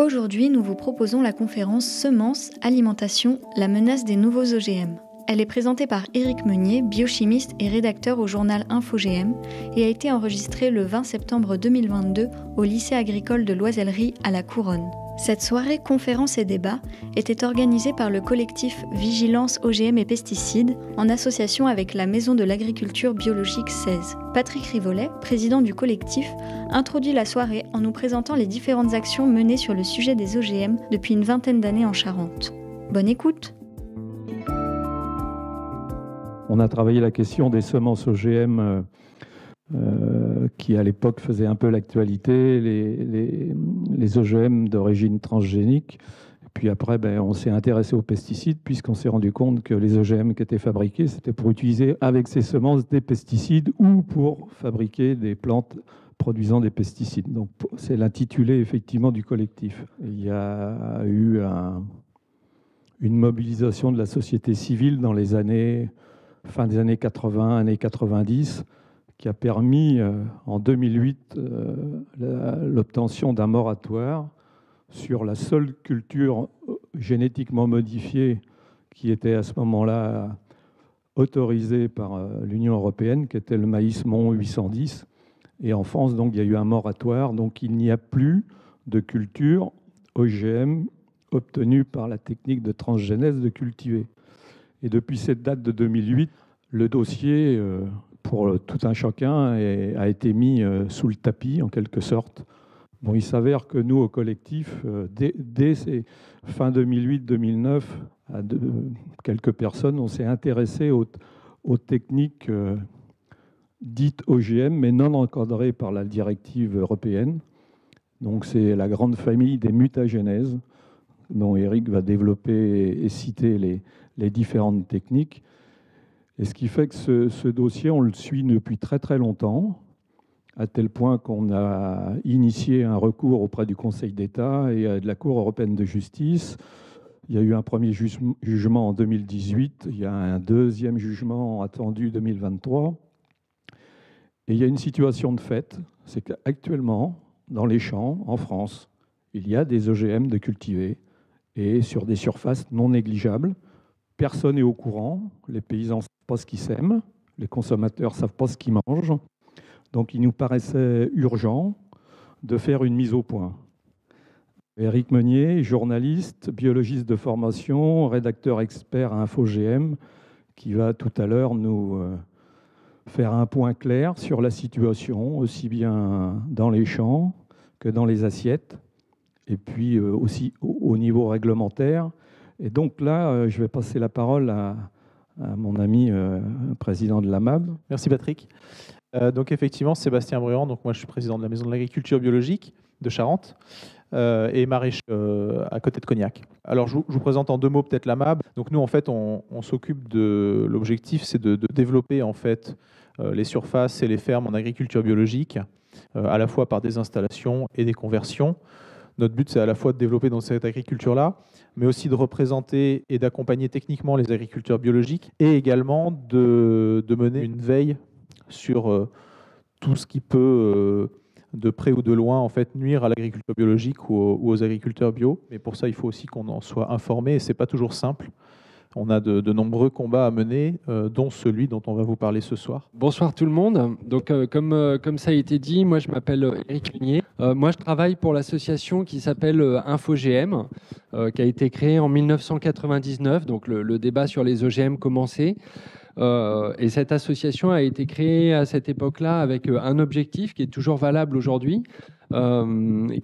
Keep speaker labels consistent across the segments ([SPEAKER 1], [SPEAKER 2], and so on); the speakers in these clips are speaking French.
[SPEAKER 1] Aujourd'hui, nous vous proposons la conférence Semences, alimentation, la menace des nouveaux OGM. Elle est présentée par Éric Meunier, biochimiste et rédacteur au journal InfoGM, et a été enregistrée le 20 septembre 2022 au lycée agricole de Loisellerie à La Couronne. Cette soirée conférence et débat était organisée par le collectif Vigilance OGM et pesticides en association avec la Maison de l'Agriculture Biologique 16. Patrick Rivollet, président du collectif, introduit la soirée en nous présentant les différentes actions menées sur le sujet des OGM depuis une vingtaine d'années en Charente. Bonne écoute!
[SPEAKER 2] On a travaillé la question des semences OGM qui à l'époque faisaient un peu l'actualité, les OGM d'origine transgénique. Et puis après, on s'est intéressé aux pesticides puisqu'on s'est rendu compte que les OGM qui étaient fabriqués, c'était pour utiliser avec ces semences des pesticides ou pour fabriquer des plantes produisant des pesticides. Donc c'est l'intitulé effectivement du collectif. Il y a eu une mobilisation de la société civile dans les fin des années 80, années 90, qui a permis en 2008 l'obtention d'un moratoire sur la seule culture génétiquement modifiée qui était à ce moment-là autorisée par l'Union européenne, qui était le maïs MON 810. Et en France, donc, il y a eu un moratoire. Donc, il n'y a plus de culture OGM obtenue par la technique de transgénèse de cultiver. Et depuis cette date de 2008, le dossier, pour tout un chacun, a été mis sous le tapis, en quelque sorte. Bon, il s'avère que nous, au collectif, dès fin 2008-2009, quelques personnes, on s'est intéressé aux techniques dites OGM, mais non encadrées par la directive européenne. Donc, c'est la grande famille des mutagénèses, dont Éric va développer et citer les différentes techniques. Et ce qui fait que ce dossier, on le suit depuis très très longtemps, à tel point qu'on a initié un recours auprès du Conseil d'État et de la Cour européenne de justice. Il y a eu un premier jugement en 2018, il y a un deuxième jugement attendu 2023. Et il y a une situation de fait, c'est qu'actuellement, dans les champs, en France, il y a des OGM de cultivés et sur des surfaces non négligeables. Personne n'est au courant, les paysans ne savent pas ce qu'ils sèment, les consommateurs ne savent pas ce qu'ils mangent. Donc il nous paraissait urgent de faire une mise au point. Éric Meunier, journaliste, biologiste de formation, rédacteur expert à InfoGM, qui va tout à l'heure nous faire un point clair sur la situation, aussi bien dans les champs que dans les assiettes, et puis aussi au niveau réglementaire. Et donc là, je vais passer la parole à mon ami président de l'AMAB.
[SPEAKER 3] Merci Patrick. Donc effectivement, Sébastien Bruand, donc moi je suis président de la Maison de l'Agriculture Biologique de Charente et maraîcher à côté de Cognac. Alors je vous présente en deux mots peut-être l'AMAB. Donc nous en fait on s'occupe de l'objectif, c'est de développer en fait les surfaces et les fermes en agriculture biologique, à la fois par des installations et des conversions. Notre but, c'est à la fois de développer dans cette agriculture-là, mais aussi de représenter et d'accompagner techniquement les agriculteurs biologiques et également de mener une veille sur tout ce qui peut, de près ou de loin, en fait, nuire à l'agriculture biologique ou aux agriculteurs bio. Mais pour ça, il faut aussi qu'on en soit informé et ce n'est pas toujours simple. On a de nombreux combats à mener, dont celui dont on va vous parler ce soir.
[SPEAKER 4] Bonsoir tout le monde. Donc, comme ça a été dit, moi je m'appelle Éric Meunier. Moi je travaille pour l'association qui s'appelle InfoGM, qui a été créée en 1999. Donc le débat sur les OGM commençait. Et cette association a été créée à cette époque-là avec un objectif qui est toujours valable aujourd'hui,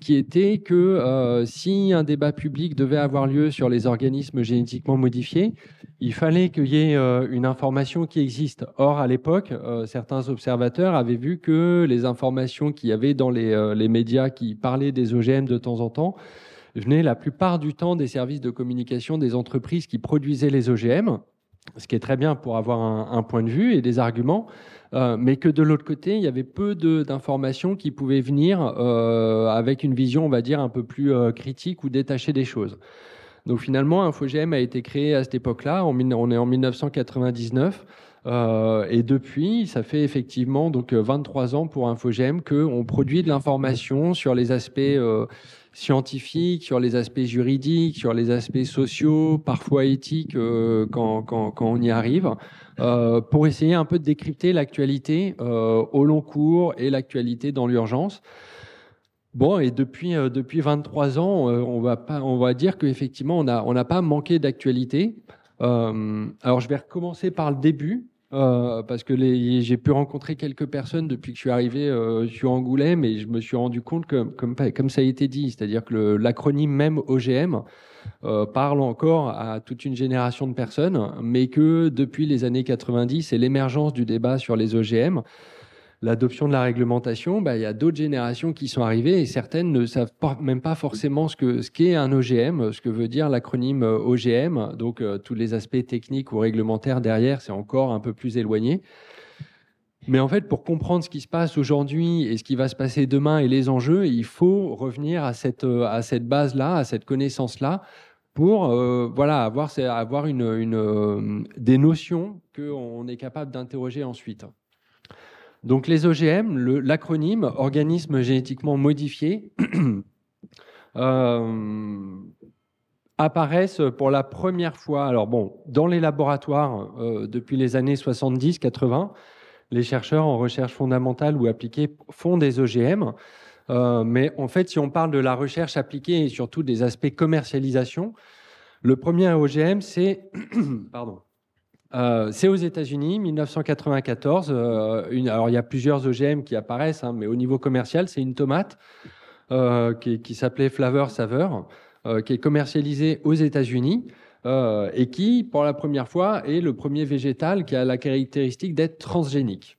[SPEAKER 4] qui était que si un débat public devait avoir lieu sur les organismes génétiquement modifiés, il fallait qu'il y ait une information qui existe. Or, à l'époque, certains observateurs avaient vu que les informations qu'il y avait dans les médias qui parlaient des OGM de temps en temps venaient la plupart du temps des services de communication des entreprises qui produisaient les OGM, ce qui est très bien pour avoir un point de vue et des arguments, mais que de l'autre côté, il y avait peu d'informations qui pouvaient venir avec une vision, on va dire, un peu plus critique ou détachée des choses. Donc finalement, InfoGM a été créé à cette époque-là, on est en 1999, Et depuis, ça fait effectivement donc 23 ans pour InfoGM qu'on produit de l'information sur les aspects scientifiques, sur les aspects juridiques, sur les aspects sociaux, parfois éthiques quand on y arrive, pour essayer un peu de décrypter l'actualité au long cours et l'actualité dans l'urgence. Bon, et depuis 23 ans, on va dire qu'effectivement, on n'a pas manqué d'actualité. Alors, je vais recommencer par le début, parce que j'ai pu rencontrer quelques personnes depuis que je suis arrivé sur Angoulême, et je me suis rendu compte que, comme ça a été dit, c'est-à-dire que l'acronyme même OGM parle encore à toute une génération de personnes, mais que depuis les années 90 et l'émergence du débat sur les OGM, l'adoption de la réglementation, il y a d'autres générations qui sont arrivées et certaines ne savent même pas forcément ce qu'est un OGM, ce que veut dire l'acronyme OGM. Donc, tous les aspects techniques ou réglementaires derrière, c'est encore un peu plus éloigné. Mais en fait, pour comprendre ce qui se passe aujourd'hui et ce qui va se passer demain et les enjeux, il faut revenir à cette base-là, à cette connaissance-là, pour avoir des notions qu'on est capable d'interroger ensuite. Donc les OGM, l'acronyme organisme génétiquement modifié, apparaissent pour la première fois. Alors bon, dans les laboratoires depuis les années 70-80, les chercheurs en recherche fondamentale ou appliquée font des OGM. Mais en fait, si on parle de la recherche appliquée et surtout des aspects commercialisation, le premier OGM, c'est c'est aux États-Unis, 1994. Alors, il y a plusieurs OGM qui apparaissent, mais au niveau commercial, c'est une tomate qui s'appelait Flavor Savor, qui est commercialisée aux États-Unis et qui, pour la première fois, est le premier végétal qui a la caractéristique d'être transgénique.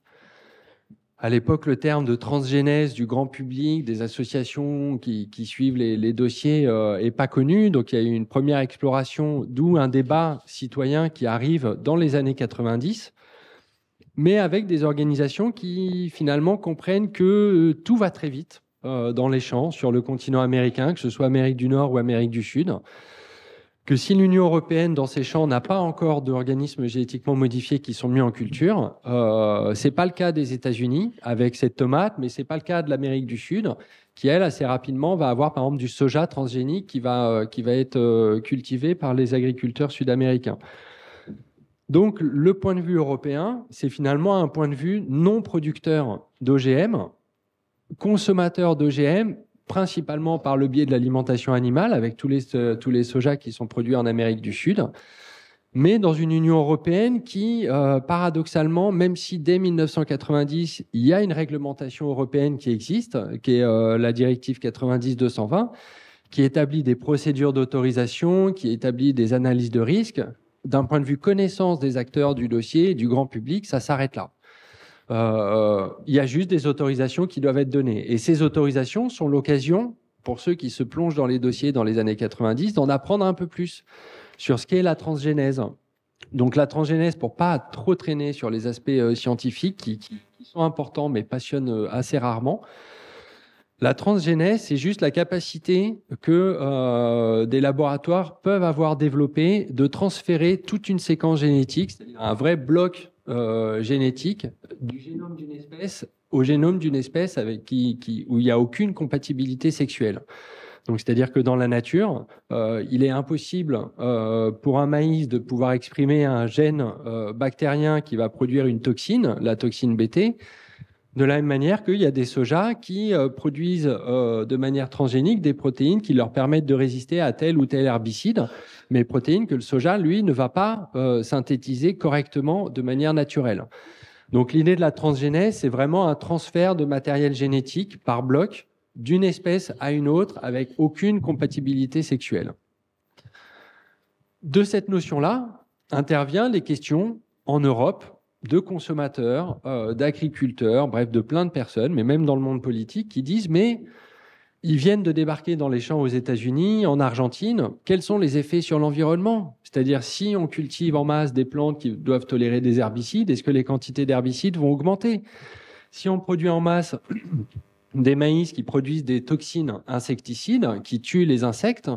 [SPEAKER 4] À l'époque, le terme de transgénèse du grand public, des associations qui suivent les dossiers, n'est pas connu. Donc, il y a eu une première exploration, d'où un débat citoyen qui arrive dans les années 90, mais avec des organisations qui, finalement, comprennent que tout va très vite dans les champs, sur le continent américain, que ce soit Amérique du Nord ou Amérique du Sud, que si l'Union européenne, dans ces champs, n'a pas encore d'organismes génétiquement modifiés qui sont mis en culture, ce n'est pas le cas des États-Unis avec cette tomate, mais ce n'est pas le cas de l'Amérique du Sud, qui, elle, assez rapidement, va avoir, par exemple, du soja transgénique qui va être cultivé par les agriculteurs sud-américains. Donc, le point de vue européen, c'est finalement un point de vue non producteur d'OGM, consommateur d'OGM, principalement par le biais de l'alimentation animale, avec tous les sojas qui sont produits en Amérique du Sud, mais dans une Union européenne qui, paradoxalement, même si dès 1990, il y a une réglementation européenne qui existe, qui est la directive 90-220, qui établit des procédures d'autorisation, qui établit des analyses de risque, d'un point de vue connaissance des acteurs du dossier, du grand public, ça s'arrête là. Il y a juste des autorisations qui doivent être données. Et ces autorisations sont l'occasion, pour ceux qui se plongent dans les dossiers dans les années 90, d'en apprendre un peu plus sur ce qu'est la transgénèse. Donc la transgénèse, pour pas trop traîner sur les aspects scientifiques qui sont importants mais passionnent assez rarement, la transgénèse, c'est juste la capacité que des laboratoires peuvent avoir développée de transférer toute une séquence génétique, c'est-à-dire un vrai bloc génétique du génome d'une espèce au génome d'une espèce où il n'y a aucune compatibilité sexuelle. Donc, c'est-à-dire que dans la nature, il est impossible pour un maïs de pouvoir exprimer un gène bactérien qui va produire une toxine, la toxine Bt, de la même manière qu'il y a des sojas qui produisent de manière transgénique des protéines qui leur permettent de résister à tel ou tel herbicide, mais protéines que le soja, lui, ne va pas synthétiser correctement de manière naturelle. Donc l'idée de la transgénèse, c'est vraiment un transfert de matériel génétique par bloc d'une espèce à une autre avec aucune compatibilité sexuelle. De cette notion-là interviennent les questions en Europe de consommateurs, d'agriculteurs, bref, de plein de personnes, mais même dans le monde politique, qui disent « mais ils viennent de débarquer dans les champs aux États-Unis, en Argentine, quels sont les effets sur l'environnement ? C'est-à-dire, si on cultive en masse des plantes qui doivent tolérer des herbicides, est-ce que les quantités d'herbicides vont augmenter ? Si on produit en masse des maïs qui produisent des toxines insecticides qui tuent les insectes,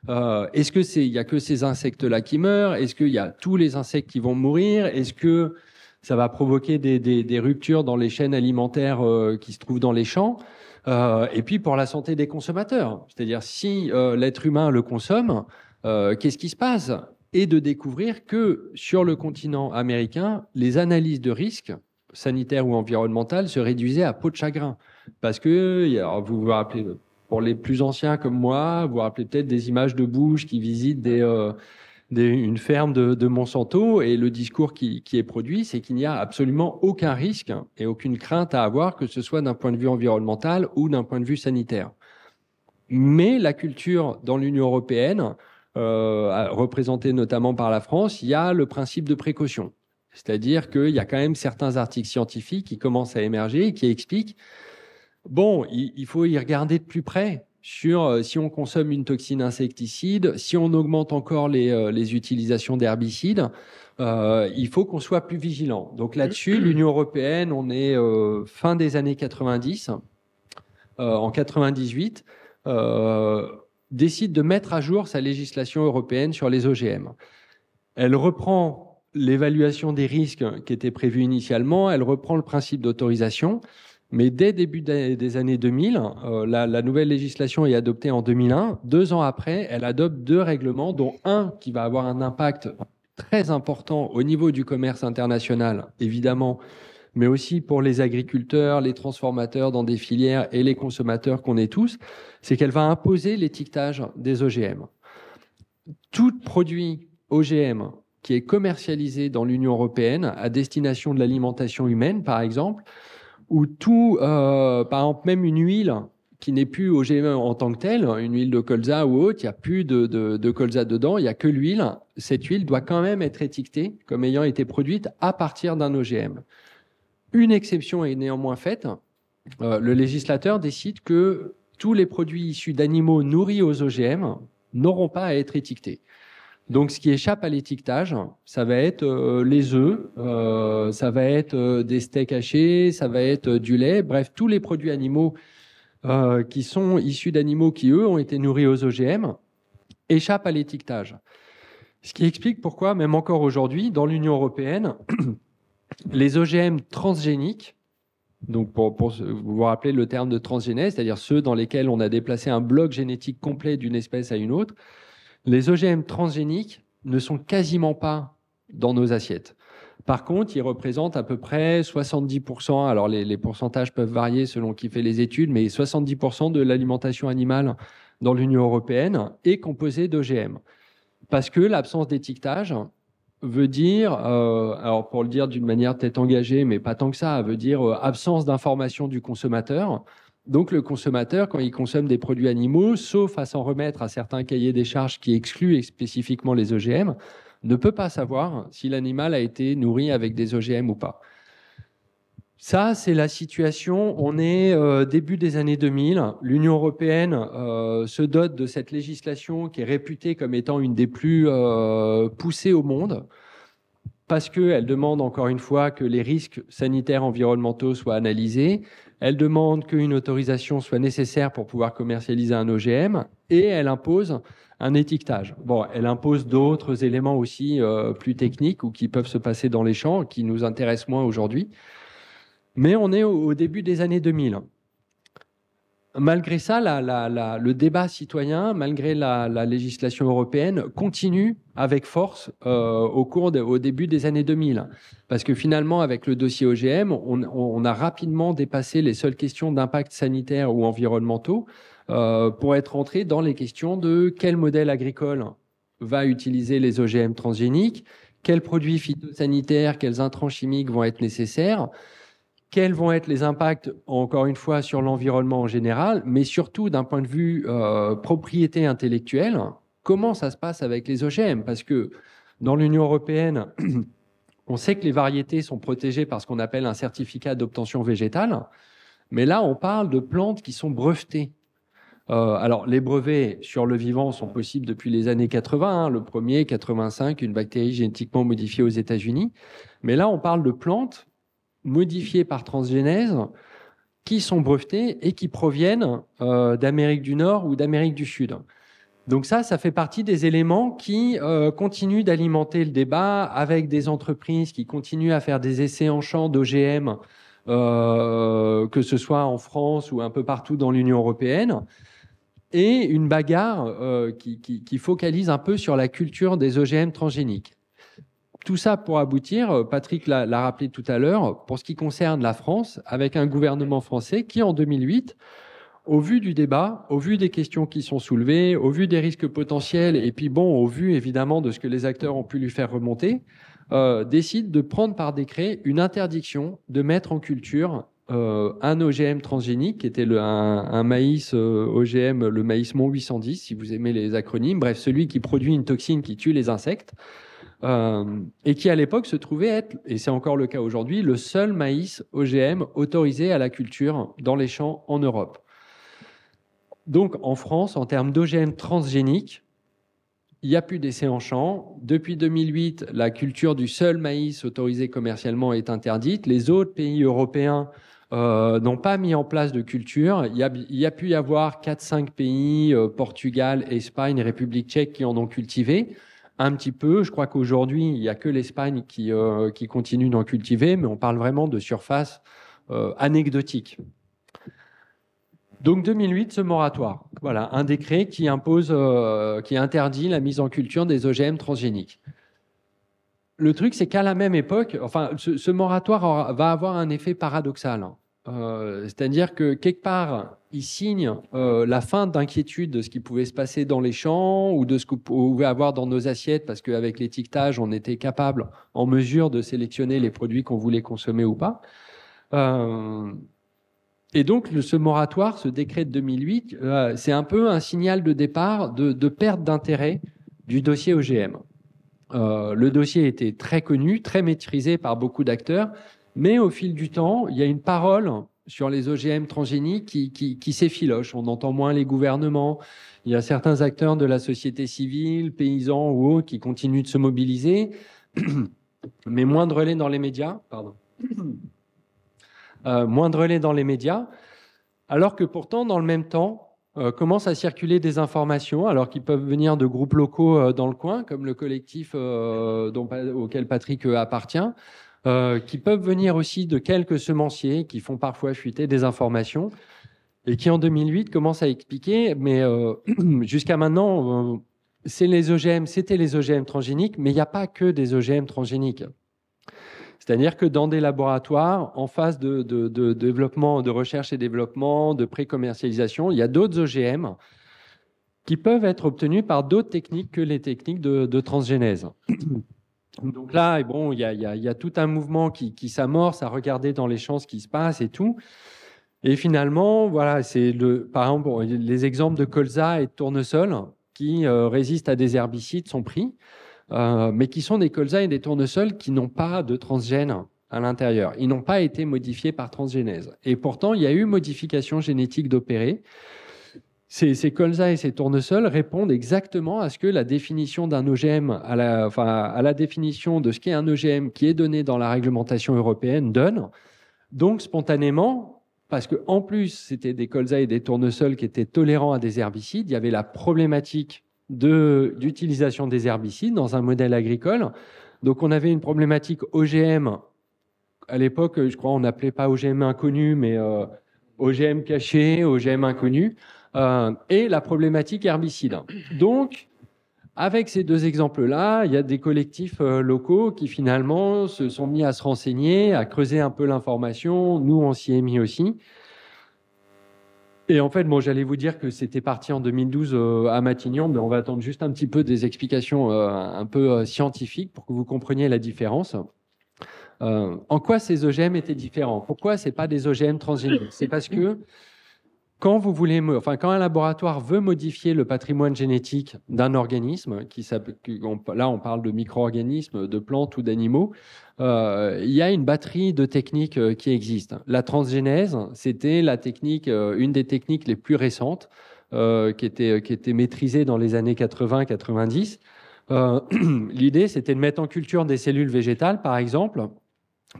[SPEAKER 4] est-ce qu'il n'y a que ces insectes-là qui meurent ? Est-ce qu'il y a tous les insectes qui vont mourir ? Est-ce que ça va provoquer des ruptures dans les chaînes alimentaires qui se trouvent dans les champs. Et puis pour la santé des consommateurs, c'est-à-dire si l'être humain le consomme, qu'est-ce qui se passe? Et de découvrir que sur le continent américain, les analyses de risques sanitaires ou environnementales se réduisaient à peau de chagrin. Parce que, alors vous vous rappelez, pour les plus anciens comme moi, vous vous rappelez peut-être des images de Bush qui visitent une ferme de Monsanto, et le discours qui est produit, c'est qu'il n'y a absolument aucun risque et aucune crainte à avoir, que ce soit d'un point de vue environnemental ou d'un point de vue sanitaire. Mais la culture dans l'Union européenne, représentée notamment par la France, il y a le principe de précaution. C'est-à-dire qu'il y a quand même certains articles scientifiques qui commencent à émerger et qui expliquent, bon, il faut y regarder de plus près sur si on consomme une toxine insecticide, si on augmente encore les utilisations d'herbicides, il faut qu'on soit plus vigilant. Donc là-dessus, l'Union européenne, on est fin des années 90, en 98, décide de mettre à jour sa législation européenne sur les OGM. Elle reprend l'évaluation des risques qui était prévue initialement, elle reprend le principe d'autorisation, mais dès début des années 2000, la nouvelle législation est adoptée en 2001. 2 ans après, elle adopte 2 règlements, dont un qui va avoir un impact très important au niveau du commerce international, évidemment, mais aussi pour les agriculteurs, les transformateurs dans des filières et les consommateurs qu'on est tous, c'est qu'elle va imposer l'étiquetage des OGM. Tout produit OGM qui est commercialisé dans l'Union européenne à destination de l'alimentation humaine, par exemple, ou tout, par exemple, même une huile qui n'est plus OGM en tant que telle, une huile de colza ou autre, il n'y a plus de colza dedans, il n'y a que l'huile. Cette huile doit quand même être étiquetée comme ayant été produite à partir d'un OGM. Une exception est néanmoins faite. Le législateur décide que tous les produits issus d'animaux nourris aux OGM n'auront pas à être étiquetés. Donc, ce qui échappe à l'étiquetage, ça va être les œufs, ça va être des steaks hachés, ça va être du lait, bref, tous les produits animaux qui sont issus d'animaux qui, eux, ont été nourris aux OGM, échappent à l'étiquetage. Ce qui explique pourquoi, même encore aujourd'hui, dans l'Union européenne, les OGM transgéniques, donc pour vous vous rappelez le terme de transgénèse, c'est-à-dire ceux dans lesquels on a déplacé un bloc génétique complet d'une espèce à une autre, les OGM transgéniques ne sont quasiment pas dans nos assiettes. Par contre, ils représentent à peu près 70%, alors les pourcentages peuvent varier selon qui fait les études, mais 70% de l'alimentation animale dans l'Union européenne est composée d'OGM. Parce que l'absence d'étiquetage veut dire, alors pour le dire d'une manière peut-être engagée, mais pas tant que ça, veut dire absence d'information du consommateur. Donc le consommateur, quand il consomme des produits animaux, sauf à s'en remettre à certains cahiers des charges qui excluent spécifiquement les OGM, ne peut pas savoir si l'animal a été nourri avec des OGM ou pas. Ça, c'est la situation. On est début des années 2000. L'Union européenne se dote de cette législation qui est réputée comme étant une des plus poussées au monde, parce qu'elle demande encore une fois que les risques sanitaires environnementaux soient analysés. Elle demande qu'une autorisation soit nécessaire pour pouvoir commercialiser un OGM, et elle impose un étiquetage. Bon, elle impose d'autres éléments aussi plus techniques ou qui peuvent se passer dans les champs, qui nous intéressent moins aujourd'hui. Mais on est au début des années 2000. Malgré ça, le débat citoyen, malgré la législation européenne, continue avec force au début des années 2000. Parce que finalement, avec le dossier OGM, on a rapidement dépassé les seules questions d'impact sanitaire ou environnementaux pour être entré dans les questions de quel modèle agricole va utiliser les OGM transgéniques, quels produits phytosanitaires, quels intrants chimiques vont être nécessaires, quels vont être les impacts, encore une fois, sur l'environnement en général, mais surtout d'un point de vue propriété intellectuelle, comment ça se passe avec les OGM? Parce que dans l'Union européenne, on sait que les variétés sont protégées par ce qu'on appelle un certificat d'obtention végétale, mais là, on parle de plantes qui sont brevetées. Alors, les brevets sur le vivant sont possibles depuis les années 80. Le premier, 85, une bactérie génétiquement modifiée aux États-Unis. Mais là, on parle de plantes modifiées par transgénèse qui sont brevetées et qui proviennent d'Amérique du Nord ou d'Amérique du Sud. Donc ça fait partie des éléments qui continuent d'alimenter le débat avec des entreprises qui continuent à faire des essais en champ d'OGM, que ce soit en France ou un peu partout dans l'Union européenne, et une bagarre qui focalise un peu sur la culture des OGM transgéniques. Tout ça pour aboutir, Patrick l'a rappelé tout à l'heure, pour ce qui concerne la France, avec un gouvernement français qui, en 2008, au vu du débat, au vu des questions qui sont soulevées, au vu des risques potentiels, et puis bon, au vu évidemment de ce que les acteurs ont pu lui faire remonter, décide de prendre par décret une interdiction de mettre en culture un OGM transgénique, qui était un maïs OGM, le maïs MON 810, si vous aimez les acronymes, bref, celui qui produit une toxine qui tue les insectes, et qui à l'époque se trouvait être, et c'est encore le cas aujourd'hui, le seul maïs OGM autorisé à la culture dans les champs en Europe. Donc en France, en termes d'OGM transgéniques, il n'y a plus d'essais en champ. Depuis 2008, la culture du seul maïs autorisé commercialement est interdite. Les autres pays européens n'ont pas mis en place de culture. Il y a pu y avoir 4-5 pays, Portugal, Espagne, République tchèque, qui en ont cultivé. Un petit peu, je crois qu'aujourd'hui, il n'y a que l'Espagne qui continue d'en cultiver, mais on parle vraiment de surface anecdotique. Donc 2008, ce moratoire. Voilà, un décret qui impose, qui interdit la mise en culture des OGM transgéniques. Le truc, c'est qu'à la même époque, enfin, ce moratoire va avoir un effet paradoxal. C'est-à-dire que quelque part, il signe la fin d'inquiétude de ce qui pouvait se passer dans les champs ou de ce qu'on pouvait avoir dans nos assiettes, parce qu'avec l'étiquetage, on était capable, en mesure de sélectionner les produits qu'on voulait consommer ou pas. Et donc, ce moratoire, ce décret de 2008, c'est un peu un signal de départ de perte d'intérêt du dossier OGM. Le dossier était très connu, très maîtrisé par beaucoup d'acteurs, mais au fil du temps, il y a une parole sur les OGM transgéniques qui s'effiloche. On entend moins les gouvernements. Il y a certains acteurs de la société civile, paysans ou autres, qui continuent de se mobiliser, mais moins de relais dans les médias. Pardon. Moins de relais dans les médias, alors que pourtant, dans le même temps, commencent à circuler des informations, alors qu'ils peuvent venir de groupes locaux dans le coin, comme le collectif auquel Patrick appartient, qui peuvent venir aussi de quelques semenciers qui font parfois fuiter des informations, et qui en 2008 commencent à expliquer, mais jusqu'à maintenant, c'était les OGM transgéniques, mais il n'y a pas que des OGM transgéniques. C'est-à-dire que dans des laboratoires, en phase de développement, de recherche et développement, de pré-commercialisation, il y a d'autres OGM qui peuvent être obtenus par d'autres techniques que les techniques de transgénèse. Donc là, bon, il y a tout un mouvement qui s'amorce à regarder dans les champs ce qui se passe et tout. Et finalement, voilà, c'est par exemple, les exemples de colza et de tournesol qui résistent à des herbicides sont pris. Mais qui sont des colzas et des tournesols qui n'ont pas de transgène à l'intérieur. Ils n'ont pas été modifiés par transgénèse. Et pourtant, il y a eu modification génétique d'opérer. Ces colzas et ces tournesols répondent exactement à ce que la définition d'un OGM, à la définition de ce qu'est un OGM qui est donné dans la réglementation européenne donne. Donc, spontanément, parce qu'en plus, c'était des colzas et des tournesols qui étaient tolérants à des herbicides, il y avait la problématique d'utilisation des herbicides dans un modèle agricole. Donc, on avait une problématique OGM. À l'époque, je crois, on n'appelait pas OGM inconnu, mais OGM caché, OGM inconnu, et la problématique herbicide. Donc, avec ces deux exemples-là, il y a des collectifs locaux qui, finalement, se sont mis à se renseigner, à creuser un peu l'information. Nous, on s'y est mis aussi. Et en fait, bon, j'allais vous dire que c'était parti en 2012 à Matignon, mais on va attendre juste un petit peu des explications un peu scientifiques pour que vous compreniez la différence. En quoi ces OGM étaient différents? Pourquoi ce n'est pas des OGM transgéniques? C'est parce que quand un laboratoire veut modifier le patrimoine génétique d'un organisme, là on parle de micro-organismes, de plantes ou d'animaux, il y a une batterie de techniques qui existent. La transgénèse, c'était une des techniques les plus récentes qui était maîtrisée dans les années 80-90. L'idée, c'était de mettre en culture des cellules végétales, par exemple,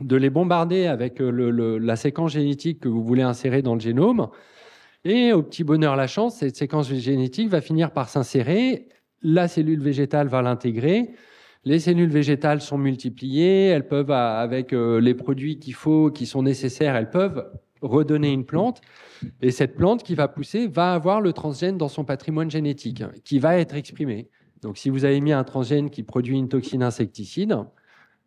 [SPEAKER 4] de les bombarder avec la séquence génétique que vous voulez insérer dans le génome, Et au petit bonheur la chance, cette séquence génétique va finir par s'insérer, la cellule végétale va l'intégrer, les cellules végétales sont multipliées, elles peuvent, avec les produits qu'il faut, qui sont nécessaires, elles peuvent redonner une plante. Et cette plante qui va pousser va avoir le transgène dans son patrimoine génétique, qui va être exprimé. Donc si vous avez mis un transgène qui produit une toxine insecticide,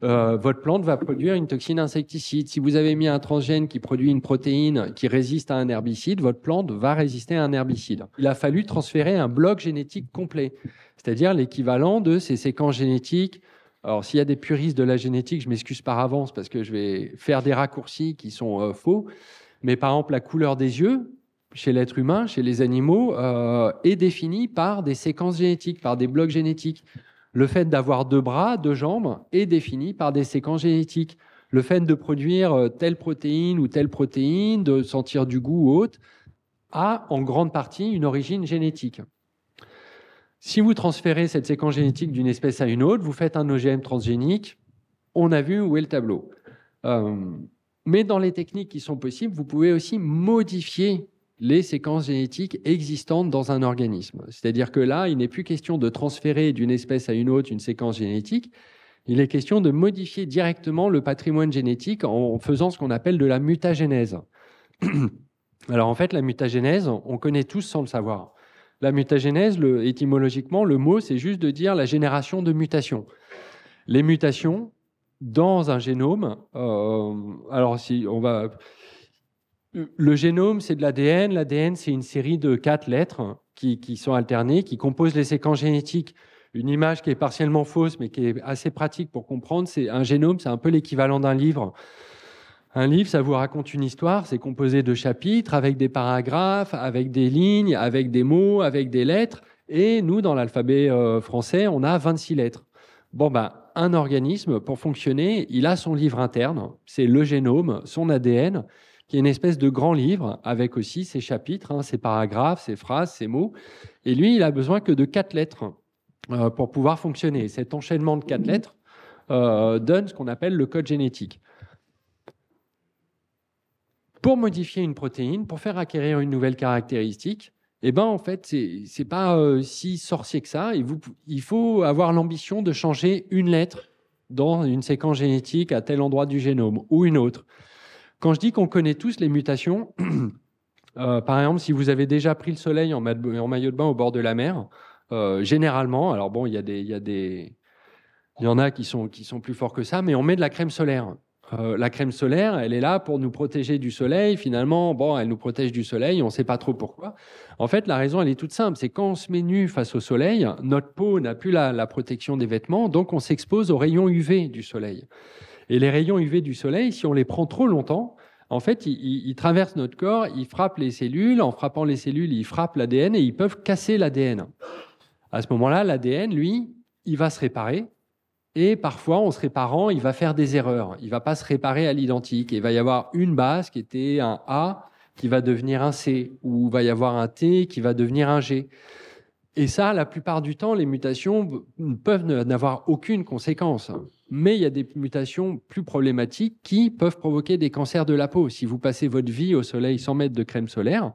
[SPEAKER 4] votre plante va produire une toxine insecticide. Si vous avez mis un transgène qui produit une protéine qui résiste à un herbicide, votre plante va résister à un herbicide. Il a fallu transférer un bloc génétique complet, c'est-à-dire l'équivalent de ces séquences génétiques. Alors, s'il y a des puristes de la génétique, je m'excuse par avance parce que je vais faire des raccourcis qui sont faux. Mais par exemple, la couleur des yeux, chez l'être humain, chez les animaux, est définie par des séquences génétiques, par des blocs génétiques. Le fait d'avoir 2 bras, 2 jambes est défini par des séquences génétiques. Le fait de produire telle protéine ou telle protéine, de sentir du goût ou autre, a en grande partie une origine génétique. Si vous transférez cette séquence génétique d'une espèce à une autre, vous faites un OGM transgénique, on a vu où est le tableau. Mais dans les techniques qui sont possibles, vous pouvez aussi modifier les séquences génétiques existantes dans un organisme. C'est-à-dire que là, il n'est plus question de transférer d'une espèce à une autre une séquence génétique, il est question de modifier directement le patrimoine génétique en faisant ce qu'on appelle de la mutagénèse. Alors en fait, la mutagénèse, on connaît tous sans le savoir. La mutagénèse, étymologiquement, le mot, c'est juste de dire la génération de mutations. Les mutations dans un génome, alors si on va... Le génome, c'est de l'ADN. L'ADN, c'est une série de 4 lettres qui sont alternées, qui composent les séquences génétiques. Une image qui est partiellement fausse, mais qui est assez pratique pour comprendre, c'est un génome, c'est un peu l'équivalent d'un livre. Un livre, ça vous raconte une histoire, c'est composé de chapitres, avec des paragraphes, avec des lignes, avec des mots, avec des lettres. Et nous, dans l'alphabet français, on a 26 lettres. Bon, un organisme, pour fonctionner, il a son livre interne, c'est le génome, son ADN, qui est une espèce de grand livre avec aussi ses chapitres, ses paragraphes, ses phrases, ses mots. Et lui, il a besoin que de 4 lettres pour pouvoir fonctionner. Et cet enchaînement de 4 lettres donne ce qu'on appelle le code génétique. Pour modifier une protéine, pour faire acquérir une nouvelle caractéristique, en fait, c'est pas si sorcier que ça. Il faut avoir l'ambition de changer une lettre dans une séquence génétique à tel endroit du génome ou une autre. Quand je dis qu'on connaît tous les mutations, par exemple, si vous avez déjà pris le soleil en maillot de bain au bord de la mer, généralement, alors bon, il y en a qui sont plus forts que ça, mais on met de la crème solaire. La crème solaire, elle est là pour nous protéger du soleil. Finalement, bon, elle nous protège du soleil, on ne sait pas trop pourquoi. En fait, la raison, elle est toute simple. C'est quand on se met nu face au soleil, notre peau n'a plus la protection des vêtements, donc on s'expose aux rayons UV du soleil. Et les rayons UV du soleil, si on les prend trop longtemps, en fait, ils traversent notre corps, ils frappent les cellules. En frappant les cellules, ils frappent l'ADN et ils peuvent casser l'ADN. À ce moment-là, l'ADN, lui, il va se réparer. Et parfois, en se réparant, il va faire des erreurs. Il ne va pas se réparer à l'identique. Il va y avoir une base qui était un A qui va devenir un C, ou il va y avoir un T qui va devenir un G. Et ça, la plupart du temps, les mutations peuvent n'avoir aucune conséquence. Mais il y a des mutations plus problématiques qui peuvent provoquer des cancers de la peau. Si vous passez votre vie au soleil sans mettre de crème solaire,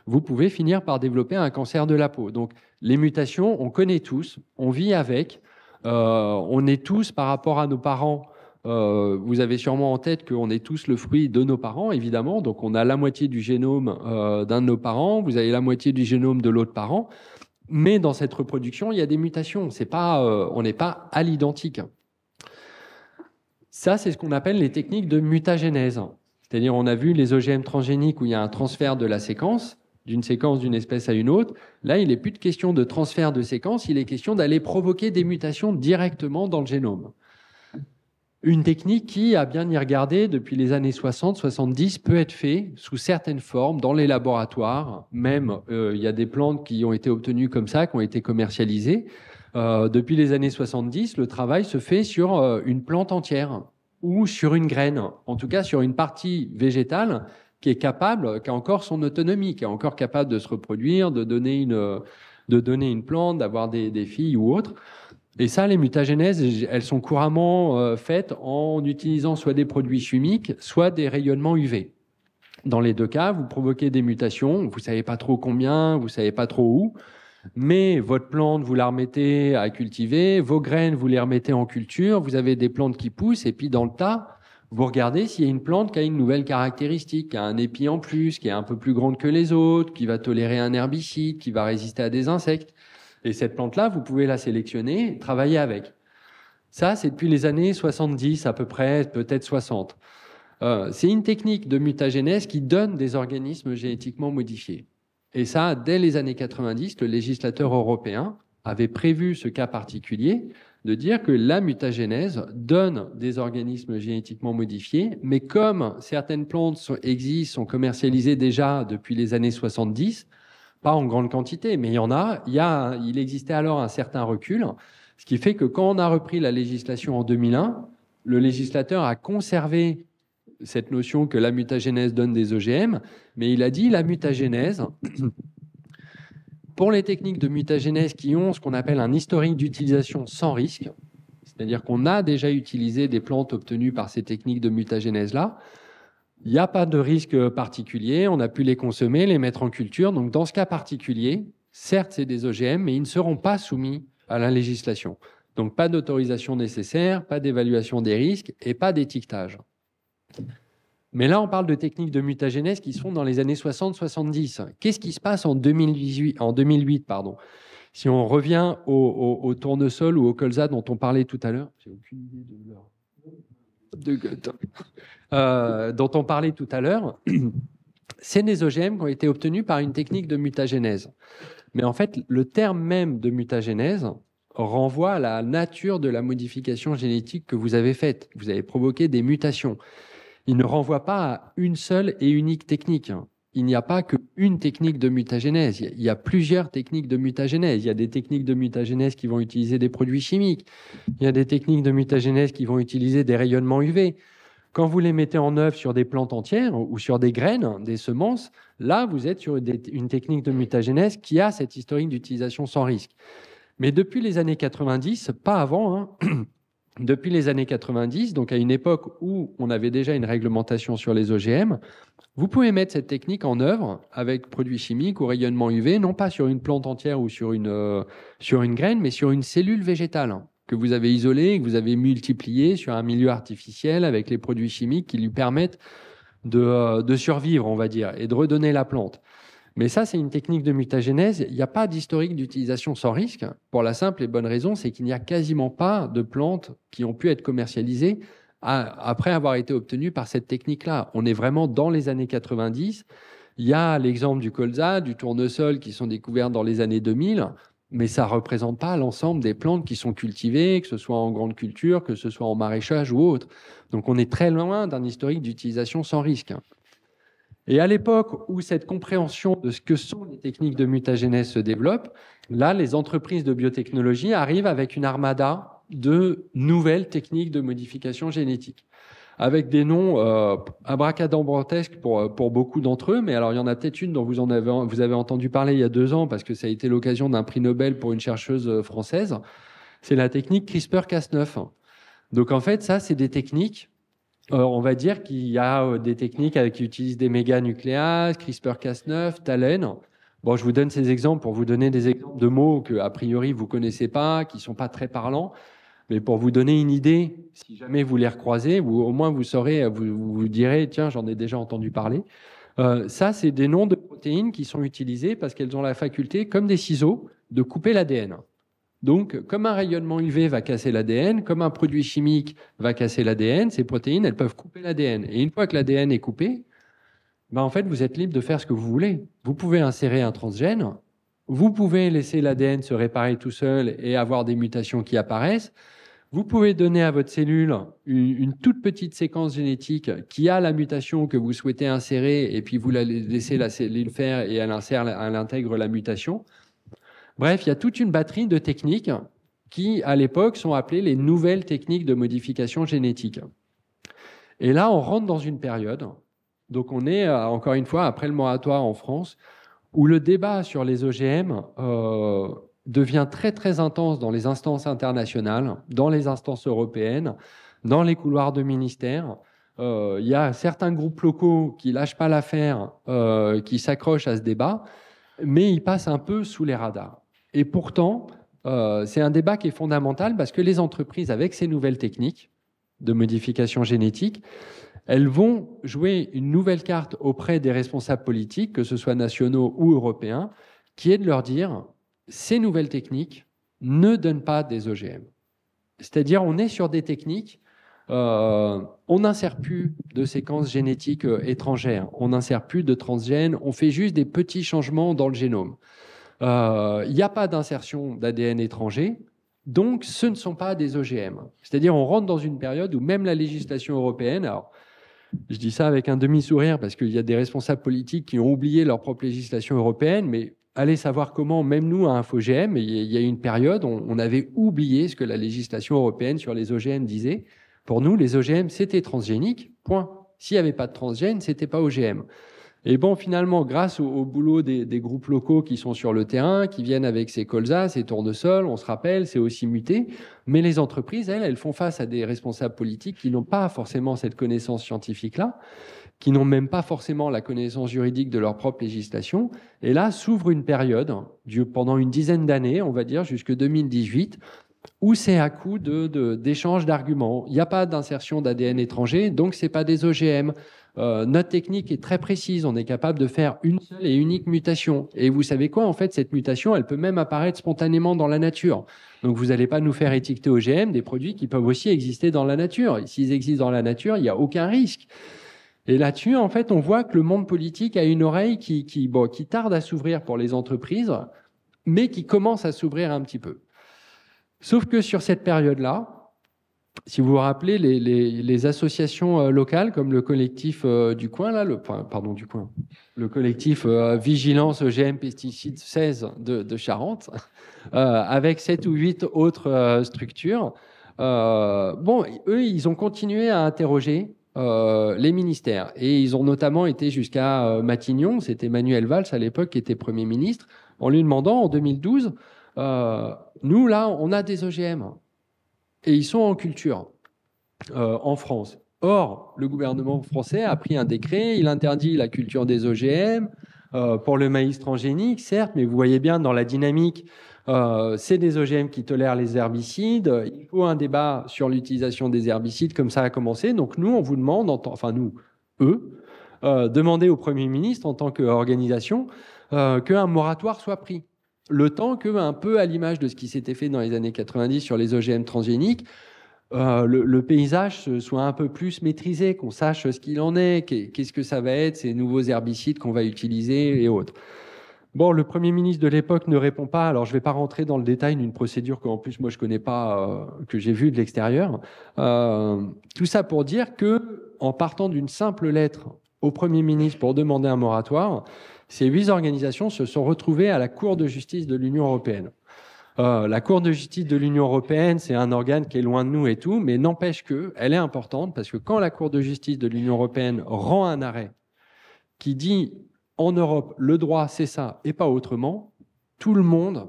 [SPEAKER 4] vous pouvez finir par développer un cancer de la peau. Donc, les mutations, on connaît tous, on vit avec. On est tous, par rapport à nos parents, vous avez sûrement en tête qu'on est tous le fruit de nos parents, évidemment. Donc, on a la moitié du génome d'un de nos parents, vous avez la moitié du génome de l'autre parent. Mais dans cette reproduction, il y a des mutations. On n'est pas à l'identique. Ça, c'est ce qu'on appelle les techniques de mutagénèse. C'est-à-dire, on a vu les OGM transgéniques où il y a un transfert de la séquence, d'une séquence d'une espèce à une autre. Là, il n'est plus de question de transfert de séquence, il est question d'aller provoquer des mutations directement dans le génome. Une technique qui, à bien y regarder, depuis les années 60-70, peut être faite sous certaines formes dans les laboratoires. Même, il y a des plantes qui ont été obtenues comme ça, qui ont été commercialisées. Depuis les années 70, le travail se fait sur une plante entière ou sur une graine, en tout cas sur une partie végétale qui est capable, qui a encore son autonomie, qui est encore capable de se reproduire, de donner une plante, d'avoir des filles ou autre. Et ça, les mutagénèses, elles sont couramment faites en utilisant soit des produits chimiques, soit des rayonnements UV. Dans les deux cas, vous provoquez des mutations, vous ne savez pas trop combien, vous ne savez pas trop où, mais votre plante, vous la remettez à cultiver, vos graines, vous les remettez en culture, vous avez des plantes qui poussent, et puis dans le tas, vous regardez s'il y a une plante qui a une nouvelle caractéristique, qui a un épi en plus, qui est un peu plus grande que les autres, qui va tolérer un herbicide, qui va résister à des insectes. Et cette plante-là, vous pouvez la sélectionner et travailler avec. Ça, c'est depuis les années 70 à peu près, peut-être 60. C'est une technique de mutagénèse qui donne des organismes génétiquement modifiés. Et ça, dès les années 90, le législateur européen avait prévu ce cas particulier de dire que la mutagénèse donne des organismes génétiquement modifiés, mais comme certaines plantes existent, sont commercialisées déjà depuis les années 70, pas en grande quantité, mais il existait alors un certain recul, ce qui fait que quand on a repris la législation en 2001, le législateur a conservé cette notion que la mutagénèse donne des OGM, mais il a dit la mutagénèse, pour les techniques de mutagénèse qui ont ce qu'on appelle un historique d'utilisation sans risque, c'est-à-dire qu'on a déjà utilisé des plantes obtenues par ces techniques de mutagénèse-là, il n'y a pas de risque particulier, on a pu les consommer, les mettre en culture. Donc dans ce cas particulier, certes c'est des OGM, mais ils ne seront pas soumis à la législation. Donc pas d'autorisation nécessaire, pas d'évaluation des risques et pas d'étiquetage. Mais là, on parle de techniques de mutagénèse qui sont dans les années 60-70. Qu'est-ce qui se passe en 2008 Si on revient au tournesol ou au colza dont on parlait tout à l'heure, j'ai aucune idée de l'heure. Dont on parlait tout à l'heure, c'est des OGM qui ont été obtenus par une technique de mutagénèse. Mais en fait, le terme même de mutagénèse renvoie à la nature de la modification génétique que vous avez faite. Vous avez provoqué des mutations. Il ne renvoie pas à une seule et unique technique. Il n'y a pas qu'une technique de mutagénèse. Il y a plusieurs techniques de mutagénèse. Il y a des techniques de mutagénèse qui vont utiliser des produits chimiques. Il y a des techniques de mutagénèse qui vont utiliser des rayonnements UV. Quand vous les mettez en œuvre sur des plantes entières ou sur des graines, des semences, là, vous êtes sur une technique de mutagénèse qui a cette historique d'utilisation sans risque. Mais depuis les années 90, pas avant, depuis les années 90, donc à une époque où on avait déjà une réglementation sur les OGM, vous pouvez mettre cette technique en œuvre avec produits chimiques ou rayonnement UV, non pas sur une plante entière ou sur une graine, mais sur une cellule végétale que vous avez isolée, que vous avez multipliée sur un milieu artificiel avec les produits chimiques qui lui permettent de survivre, on va dire, et de redonner la plante. Mais ça, c'est une technique de mutagénèse. Il n'y a pas d'historique d'utilisation sans risque, pour la simple et bonne raison, c'est qu'il n'y a quasiment pas de plantes qui ont pu être commercialisées après avoir été obtenues par cette technique-là. On est vraiment dans les années 90. Il y a l'exemple du colza, du tournesol qui sont découverts dans les années 2000, mais ça ne représente pas l'ensemble des plantes qui sont cultivées, que ce soit en grande culture, que ce soit en maraîchage ou autre. Donc on est très loin d'un historique d'utilisation sans risque. Et à l'époque où cette compréhension de ce que sont les techniques de mutagénèse se développe, là, les entreprises de biotechnologie arrivent avec une armada de nouvelles techniques de modification génétique, avec des noms abracadabrantesques pour beaucoup d'entre eux. Mais alors, il y en a peut-être une dont vous avez entendu parler il y a 2 ans, parce que ça a été l'occasion d'un prix Nobel pour une chercheuse française. C'est la technique CRISPR-Cas9. Donc, en fait, ça, c'est des techniques... on va dire qu'il y a des techniques qui utilisent des méganucléases, CRISPR-Cas9, TALEN. Bon, je vous donne ces exemples pour vous donner des exemples de mots que, a priori, vous ne connaissez pas, qui ne sont pas très parlants. Mais pour vous donner une idée, si jamais vous les recroisez, ou au moins vous saurez, vous direz, tiens, j'en ai déjà entendu parler. Ça, c'est des noms de protéines qui sont utilisées parce qu'elles ont la faculté, comme des ciseaux, de couper l'ADN. Donc, comme un rayonnement UV va casser l'ADN, comme un produit chimique va casser l'ADN, ces protéines, elles peuvent couper l'ADN. Et une fois que l'ADN est coupé, en fait, vous êtes libre de faire ce que vous voulez. Vous pouvez insérer un transgène, vous pouvez laisser l'ADN se réparer tout seul et avoir des mutations qui apparaissent. Vous pouvez donner à votre cellule une toute petite séquence génétique qui a la mutation que vous souhaitez insérer, et puis vous la laissez la cellule faire et elle intègre la mutation. Bref, il y a toute une batterie de techniques qui, à l'époque, sont appelées les nouvelles techniques de modification génétique. Et là, on rentre dans une période, donc on est, encore une fois, après le moratoire en France, où le débat sur les OGM devient très, très intense dans les instances internationales, dans les instances européennes, dans les couloirs de ministères. Il y a certains groupes locaux qui lâchent pas l'affaire, qui s'accrochent à ce débat, mais ils passent un peu sous les radars. Et pourtant, c'est un débat qui est fondamental parce que les entreprises, avec ces nouvelles techniques de modification génétique, elles vont jouer une nouvelle carte auprès des responsables politiques, que ce soit nationaux ou européens, qui est de leur dire ces nouvelles techniques ne donnent pas des OGM. C'est-à-dire, on est sur des techniques, on n'insère plus de séquences génétiques étrangères, on n'insère plus de transgènes, on fait juste des petits changements dans le génome. Il n'y a pas d'insertion d'ADN étranger, donc ce ne sont pas des OGM. C'est-à-dire, on rentre dans une période où même la législation européenne, alors je dis ça avec un demi-sourire parce qu'il y a des responsables politiques qui ont oublié leur propre législation européenne, mais allez savoir comment, même nous, à InfoGM, il y a eu une période, on avait oublié ce que la législation européenne sur les OGM disait. Pour nous, les OGM, c'était transgénique, point. S'il n'y avait pas de transgène, c'était pas OGM. Et bon, finalement, grâce au boulot des groupes locaux qui sont sur le terrain, qui viennent avec ces colzas, ces tournesols, on se rappelle, c'est aussi muté. Mais les entreprises, elles font face à des responsables politiques qui n'ont pas forcément cette connaissance scientifique-là, qui n'ont même pas forcément la connaissance juridique de leur propre législation. Et là, s'ouvre une période, pendant une dizaine d'années, on va dire, jusque 2018, où c'est à coup d'échange d'arguments. Il n'y a pas d'insertion d'ADN étranger, donc ce n'est pas des OGM. Notre technique est très précise, on est capable de faire une seule et unique mutation. Et vous savez quoi, en fait, cette mutation, elle peut même apparaître spontanément dans la nature. Donc vous n'allez pas nous faire étiqueter OGM des produits qui peuvent aussi exister dans la nature. Et s'ils existent dans la nature, il n'y a aucun risque. Et là-dessus, en fait, on voit que le monde politique a une oreille qui tarde à s'ouvrir pour les entreprises, mais qui commence à s'ouvrir un petit peu. Sauf que sur cette période-là, si vous vous rappelez, les associations locales, comme le collectif du coin, là, le collectif Vigilance OGM Pesticides 16 de Charente, avec 7 ou 8 autres structures, eux, ils ont continué à interroger les ministères. Et ils ont notamment été jusqu'à Matignon, c'était Manuel Valls à l'époque qui était Premier ministre, en lui demandant en 2012, nous là, on a des OGM et ils sont en culture en France. Or, le gouvernement français a pris un décret, il interdit la culture des OGM pour le maïs transgénique, certes, mais vous voyez bien dans la dynamique, c'est des OGM qui tolèrent les herbicides. Il faut un débat sur l'utilisation des herbicides, comme ça a commencé. Donc nous, on vous demande, demandez au Premier ministre en tant qu'organisation qu'un moratoire soit pris. Le temps que, un peu à l'image de ce qui s'était fait dans les années 90 sur les OGM transgéniques, le paysage soit un peu plus maîtrisé, qu'on sache ce qu'il en est, qu'est-ce que ça va être, ces nouveaux herbicides qu'on va utiliser et autres. Bon, le Premier ministre de l'époque ne répond pas, alors je ne vais pas rentrer dans le détail d'une procédure qu'en plus moi je ne connais pas, que j'ai vue de l'extérieur. Tout ça pour dire que, en partant d'une simple lettre au Premier ministre pour demander un moratoire, ces 8 organisations se sont retrouvées à la Cour de justice de l'Union européenne. La Cour de justice de l'Union européenne, c'est un organe qui est loin de nous et tout, mais n'empêche qu'elle est importante parce que quand la Cour de justice de l'Union européenne rend un arrêt qui dit en Europe, le droit c'est ça et pas autrement, tout le monde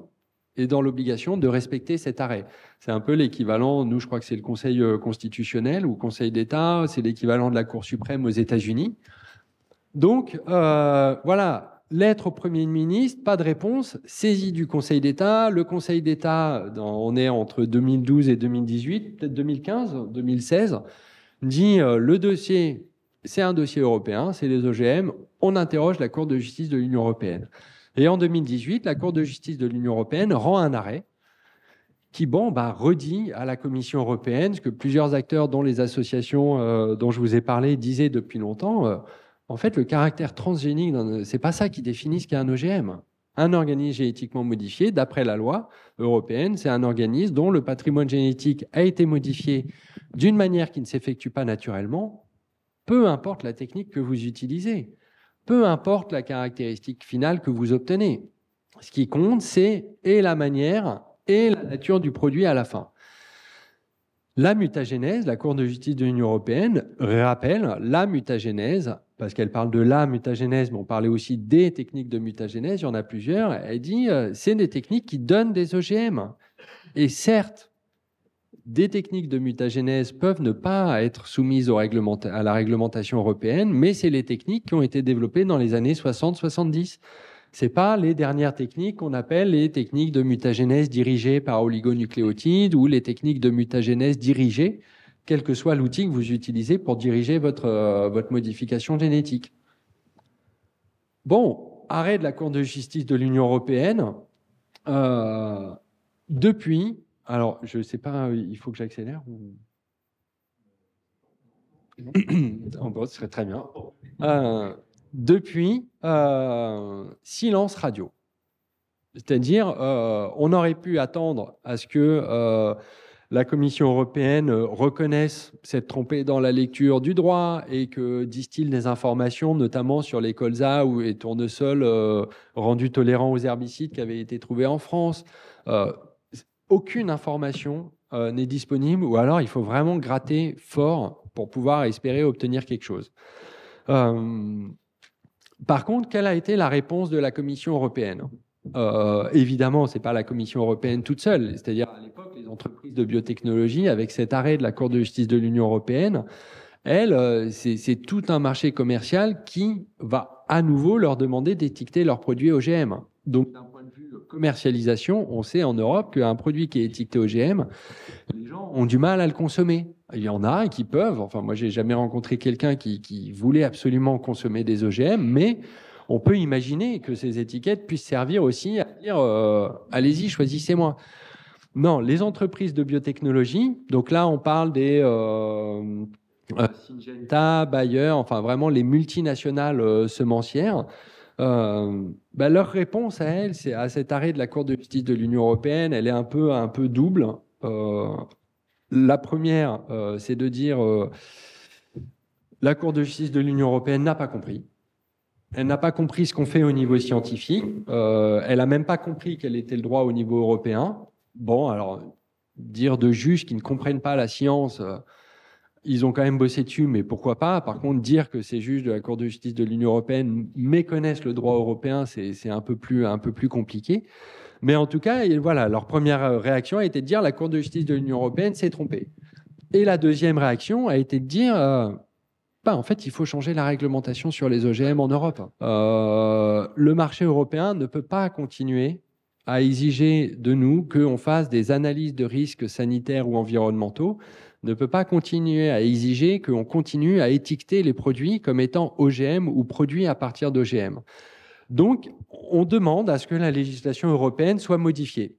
[SPEAKER 4] est dans l'obligation de respecter cet arrêt. C'est un peu l'équivalent, nous je crois que c'est le Conseil constitutionnel ou Conseil d'État, c'est l'équivalent de la Cour suprême aux États-Unis. Donc, voilà, lettre au Premier ministre, pas de réponse, saisie du Conseil d'État. Le Conseil d'État, on est entre 2012 et 2018, peut-être 2015, 2016, dit le dossier, c'est un dossier européen, c'est les OGM, on interroge la Cour de justice de l'Union européenne. Et en 2018, la Cour de justice de l'Union européenne rend un arrêt qui redit à la Commission européenne ce que plusieurs acteurs, dont les associations dont je vous ai parlé, disaient depuis longtemps. En fait, le caractère transgénique, c'est pas ça qui définit ce qu'est un OGM. Un organisme génétiquement modifié, d'après la loi européenne, c'est un organisme dont le patrimoine génétique a été modifié d'une manière qui ne s'effectue pas naturellement, peu importe la technique que vous utilisez, peu importe la caractéristique finale que vous obtenez. Ce qui compte, c'est et la manière et la nature du produit à la fin. La mutagénèse, la Cour de justice de l'Union européenne rappelle la mutagénèse, parce qu'elle parle de la mutagénèse, mais on parlait aussi des techniques de mutagénèse, il y en a plusieurs. Elle dit c'est des techniques qui donnent des OGM. Et certes, des techniques de mutagénèse peuvent ne pas être soumises à la réglementation européenne, mais c'est les techniques qui ont été développées dans les années 60-70. Ce n'est pas les dernières techniques qu'on appelle les techniques de mutagénèse dirigées par oligonucléotides ou les techniques de mutagénèse dirigées, quel que soit l'outil que vous utilisez pour diriger votre modification génétique. Bon, arrêt de la Cour de justice de l'Union européenne. Depuis, alors je ne sais pas, il faut que j'accélère ou... En gros, ce serait très bien. Depuis, silence radio. C'est-à-dire, on aurait pu attendre à ce que la Commission européenne reconnaisse s'être trompée dans la lecture du droit et que distille des informations, notamment sur les colzas ou les tournesols rendus tolérants aux herbicides qui avaient été trouvés en France. Aucune information n'est disponible, ou alors il faut vraiment gratter fort pour pouvoir espérer obtenir quelque chose. Par contre, quelle a été la réponse de la Commission européenne ? Évidemment, ce n'est pas la Commission européenne toute seule. C'est-à-dire, à l'époque, les entreprises de biotechnologie, avec cet arrêt de la Cour de justice de l'Union européenne, elles, c'est tout un marché commercial qui va à nouveau leur demander d'étiqueter leurs produits OGM. Donc, d'un point de vue commercialisation, on sait en Europe qu'un produit qui est étiqueté OGM, les gens ont du mal à le consommer. Il y en a qui peuvent. Enfin, moi, j'ai jamais rencontré quelqu'un qui voulait absolument consommer des OGM, mais on peut imaginer que ces étiquettes puissent servir aussi à dire allez-y, choisissez-moi. Non, les entreprises de biotechnologie, donc là, on parle des Syngenta, Bayer, enfin vraiment les multinationales semencières. Leur réponse à elles, c'est à cet arrêt de la Cour de justice de l'Union européenne, elle est un peu double. La première, c'est de dire la Cour de justice de l'Union européenne n'a pas compris. Elle n'a pas compris ce qu'on fait au niveau scientifique. Elle n'a même pas compris quel était le droit au niveau européen. Bon, alors, dire de juges qui ne comprennent pas la science, ils ont quand même bossé dessus, mais pourquoi pas. Par contre, dire que ces juges de la Cour de justice de l'Union européenne méconnaissent le droit européen, c'est un peu plus compliqué. Mais en tout cas, voilà, leur première réaction a été de dire la Cour de justice de l'Union européenne s'est trompée. Et la deuxième réaction a été de dire en fait, il faut changer la réglementation sur les OGM en Europe. Le marché européen ne peut pas continuer à exiger de nous qu'on fasse des analyses de risques sanitaires ou environnementaux, ne peut pas continuer à exiger qu'on continue à étiqueter les produits comme étant OGM ou produits à partir d'OGM. Donc, on demande à ce que la législation européenne soit modifiée.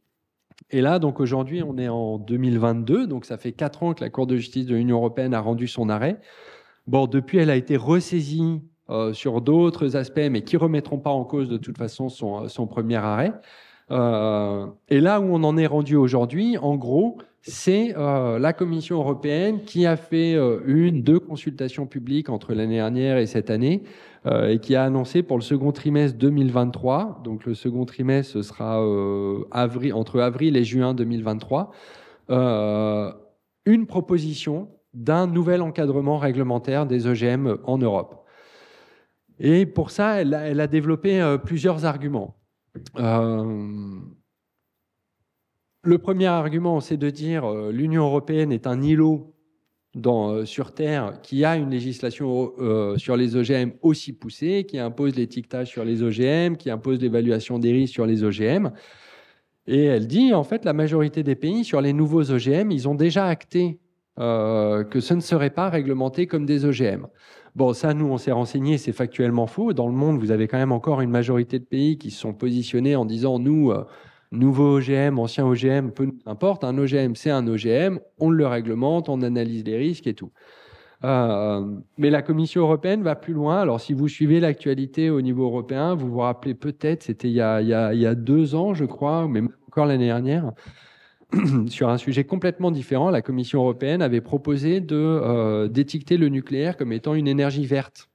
[SPEAKER 4] Et là, donc aujourd'hui, on est en 2022, donc ça fait 4 ans que la Cour de justice de l'Union européenne a rendu son arrêt. Bon, depuis, elle a été ressaisie sur d'autres aspects, mais qui ne remettront pas en cause de toute façon son premier arrêt. Et là où on en est rendu aujourd'hui, en gros, c'est la Commission européenne qui a fait 2 consultations publiques entre l'année dernière et cette année et qui a annoncé pour le second trimestre 2023, donc le second trimestre, ce sera entre avril et juin 2023, une proposition d'un nouvel encadrement réglementaire des OGM en Europe. Et pour ça, elle a développé plusieurs arguments. Le premier argument, c'est de dire l'Union européenne est un îlot sur Terre qui a une législation sur les OGM aussi poussée, qui impose l'étiquetage sur les OGM, qui impose l'évaluation des risques sur les OGM. Et elle dit, en fait, la majorité des pays, sur les nouveaux OGM, ils ont déjà acté que ce ne serait pas réglementé comme des OGM. Bon, ça, nous, on s'est renseigné, c'est factuellement faux. Dans le monde, vous avez quand même encore une majorité de pays qui se sont positionnés en disant, nous, nouveau OGM, ancien OGM, peu nous importe, un OGM, c'est un OGM, on le réglemente, on analyse les risques et tout. Mais la Commission européenne va plus loin. Alors, si vous suivez l'actualité au niveau européen, vous vous rappelez peut-être, c'était il y a 2 ans, je crois, mais même encore l'année dernière, sur un sujet complètement différent, la Commission européenne avait proposé d'étiqueter le nucléaire comme étant une énergie verte.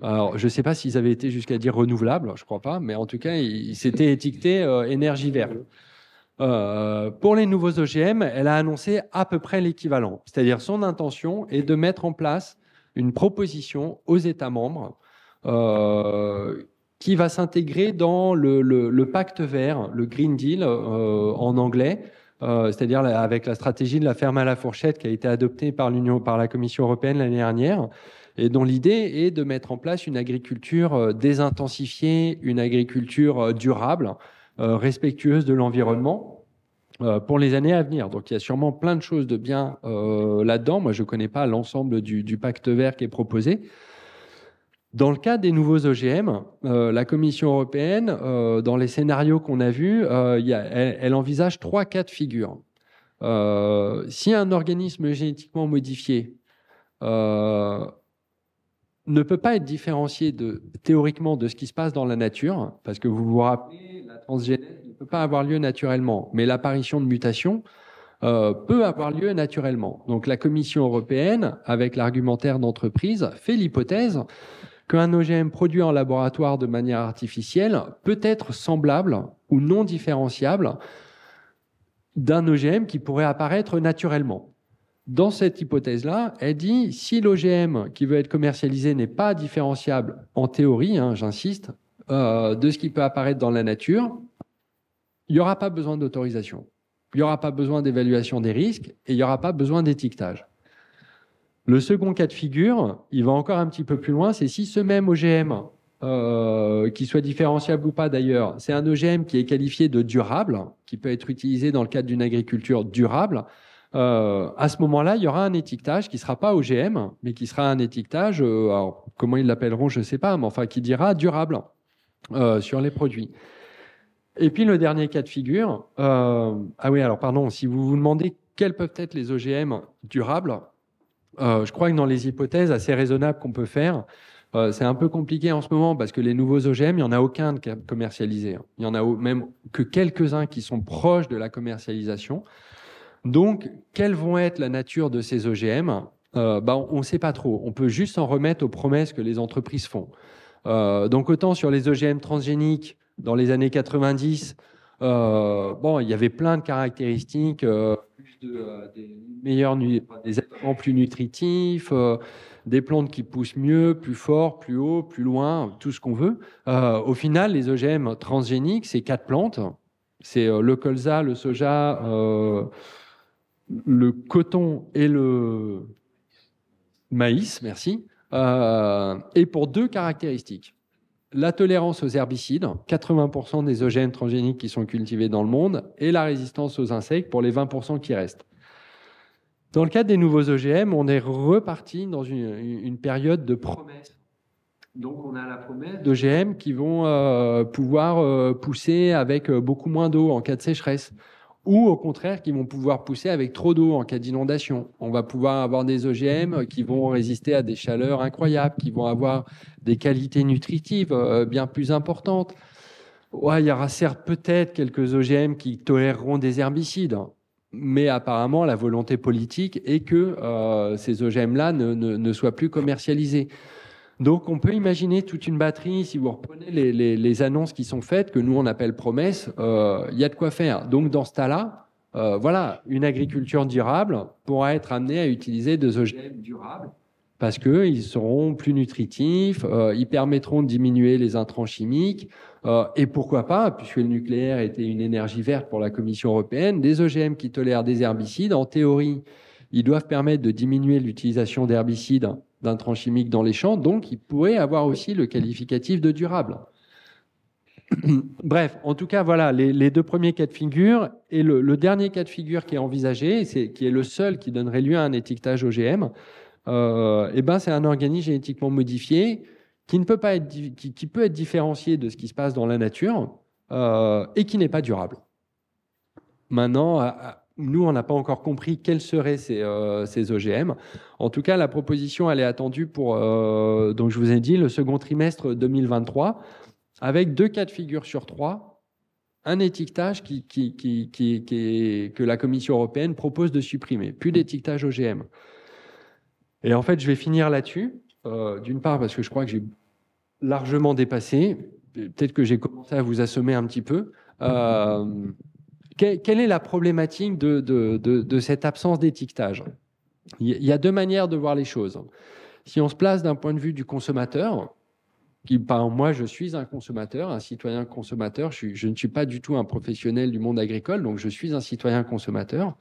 [SPEAKER 4] Alors, je ne sais pas s'ils avaient été jusqu'à dire renouvelable, je ne crois pas, mais en tout cas, ils s'étaient étiqueté énergie verte. Pour les nouveaux OGM, elle a annoncé à peu près l'équivalent. C'est-à-dire son intention est de mettre en place une proposition aux États membres qui va s'intégrer dans le pacte vert, le Green Deal en anglais, c'est-à-dire avec la stratégie de la ferme à la fourchette qui a été adoptée par la Commission européenne l'année dernière, et dont l'idée est de mettre en place une agriculture désintensifiée, une agriculture durable, respectueuse de l'environnement pour les années à venir. Donc il y a sûrement plein de choses de bien là-dedans. Moi, je ne connais pas l'ensemble du pacte vert qui est proposé. Dans le cas des nouveaux OGM, la Commission européenne, dans les scénarios qu'on a vus, elle envisage 3 cas de figure. Si un organisme génétiquement modifié ne peut pas être différencié théoriquement de ce qui se passe dans la nature, parce que vous vous rappelez, la transgénèse ne peut pas avoir lieu naturellement, mais l'apparition de mutations peut avoir lieu naturellement. Donc la Commission européenne, avec l'argumentaire d'entreprise, fait l'hypothèse qu'un OGM produit en laboratoire de manière artificielle peut être semblable ou non différenciable d'un OGM qui pourrait apparaître naturellement. Dans cette hypothèse-là, elle dit si l'OGM qui veut être commercialisé n'est pas différenciable en théorie, j'insiste, de ce qui peut apparaître dans la nature, il n'y aura pas besoin d'autorisation. Il n'y aura pas besoin d'évaluation des risques et il n'y aura pas besoin d'étiquetage. Le second cas de figure, il va encore un petit peu plus loin, c'est si ce même OGM, qu'il soit différenciable ou pas d'ailleurs, c'est un OGM qui est qualifié de durable, qui peut être utilisé dans le cadre d'une agriculture durable, à ce moment-là, il y aura un étiquetage qui ne sera pas OGM, mais qui sera un étiquetage, alors, comment ils l'appelleront, je ne sais pas, mais enfin qui dira durable sur les produits. Et puis le dernier cas de figure, ah oui, alors pardon, si vous vous demandez quels peuvent être les OGM durables, je crois que dans les hypothèses assez raisonnables qu'on peut faire, c'est un peu compliqué en ce moment parce que les nouveaux OGM, il n'y en a aucun de commercialisé. Il n'y en a même que quelques-uns qui sont proches de la commercialisation. Donc, quelles vont être la nature de ces OGM ? On ne sait pas trop. On peut juste s'en remettre aux promesses que les entreprises font. Donc, autant sur les OGM transgéniques, dans les années 90, il y avait plein de caractéristiques, des aliments plus nutritifs, des plantes qui poussent mieux, plus fort, plus haut, plus loin, tout ce qu'on veut. Au final, les OGM transgéniques, c'est 4 plantes. C'est le colza, le soja, le coton et le maïs, merci, et pour 2 caractéristiques. La tolérance aux herbicides, 80% des OGM transgéniques qui sont cultivés dans le monde, et la résistance aux insectes pour les 20% qui restent. Dans le cadre des nouveaux OGM, on est reparti dans une période de promesses. Donc on a la promesse d'OGM qui vont pouvoir pousser avec beaucoup moins d'eau en cas de sécheresse, ou au contraire qui vont pouvoir pousser avec trop d'eau en cas d'inondation. On va pouvoir avoir des OGM qui vont résister à des chaleurs incroyables, qui vont avoir des qualités nutritives bien plus importantes. Ouais, il y aura certes peut-être quelques OGM qui toléreront des herbicides, mais apparemment la volonté politique est que ces OGM-là ne soient plus commercialisés. Donc, on peut imaginer toute une batterie, si vous reprenez les annonces qui sont faites, que nous, on appelle promesses, il y a de quoi faire. Donc, dans ce cas-là, une agriculture durable pourra être amenée à utiliser des OGM durables parce qu'ils seront plus nutritifs, ils permettront de diminuer les intrants chimiques, et pourquoi pas, puisque le nucléaire était une énergie verte pour la Commission européenne, des OGM qui tolèrent des herbicides, en théorie, ils doivent permettre de diminuer l'utilisation d'herbicides d'intrants chimiques dans les champs, donc il pourrait avoir aussi le qualificatif de durable. Bref, en tout cas, voilà les 2 premiers cas de figure. Et le dernier cas de figure qui est envisagé, qui est le seul qui donnerait lieu à un étiquetage OGM, c'est un organisme génétiquement modifié qui peut être différencié de ce qui se passe dans la nature et qui n'est pas durable. Maintenant, nous, on n'a pas encore compris quels seraient ces OGM. En tout cas, la proposition, elle est attendue pour, donc je vous ai dit, le second trimestre 2023, avec 2 cas de figure sur 3, un étiquetage que la Commission européenne propose de supprimer, plus d'étiquetage OGM. Et en fait, je vais finir là-dessus, d'une part parce que je crois que j'ai largement dépassé, peut-être que j'ai commencé à vous assommer un petit peu. Quelle est la problématique de cette absence d'étiquetage ? Il y a 2 manières de voir les choses. Si on se place d'un point de vue du consommateur, Moi, je suis un consommateur, un citoyen consommateur. Je ne suis pas du tout un professionnel du monde agricole, donc je suis un citoyen consommateur.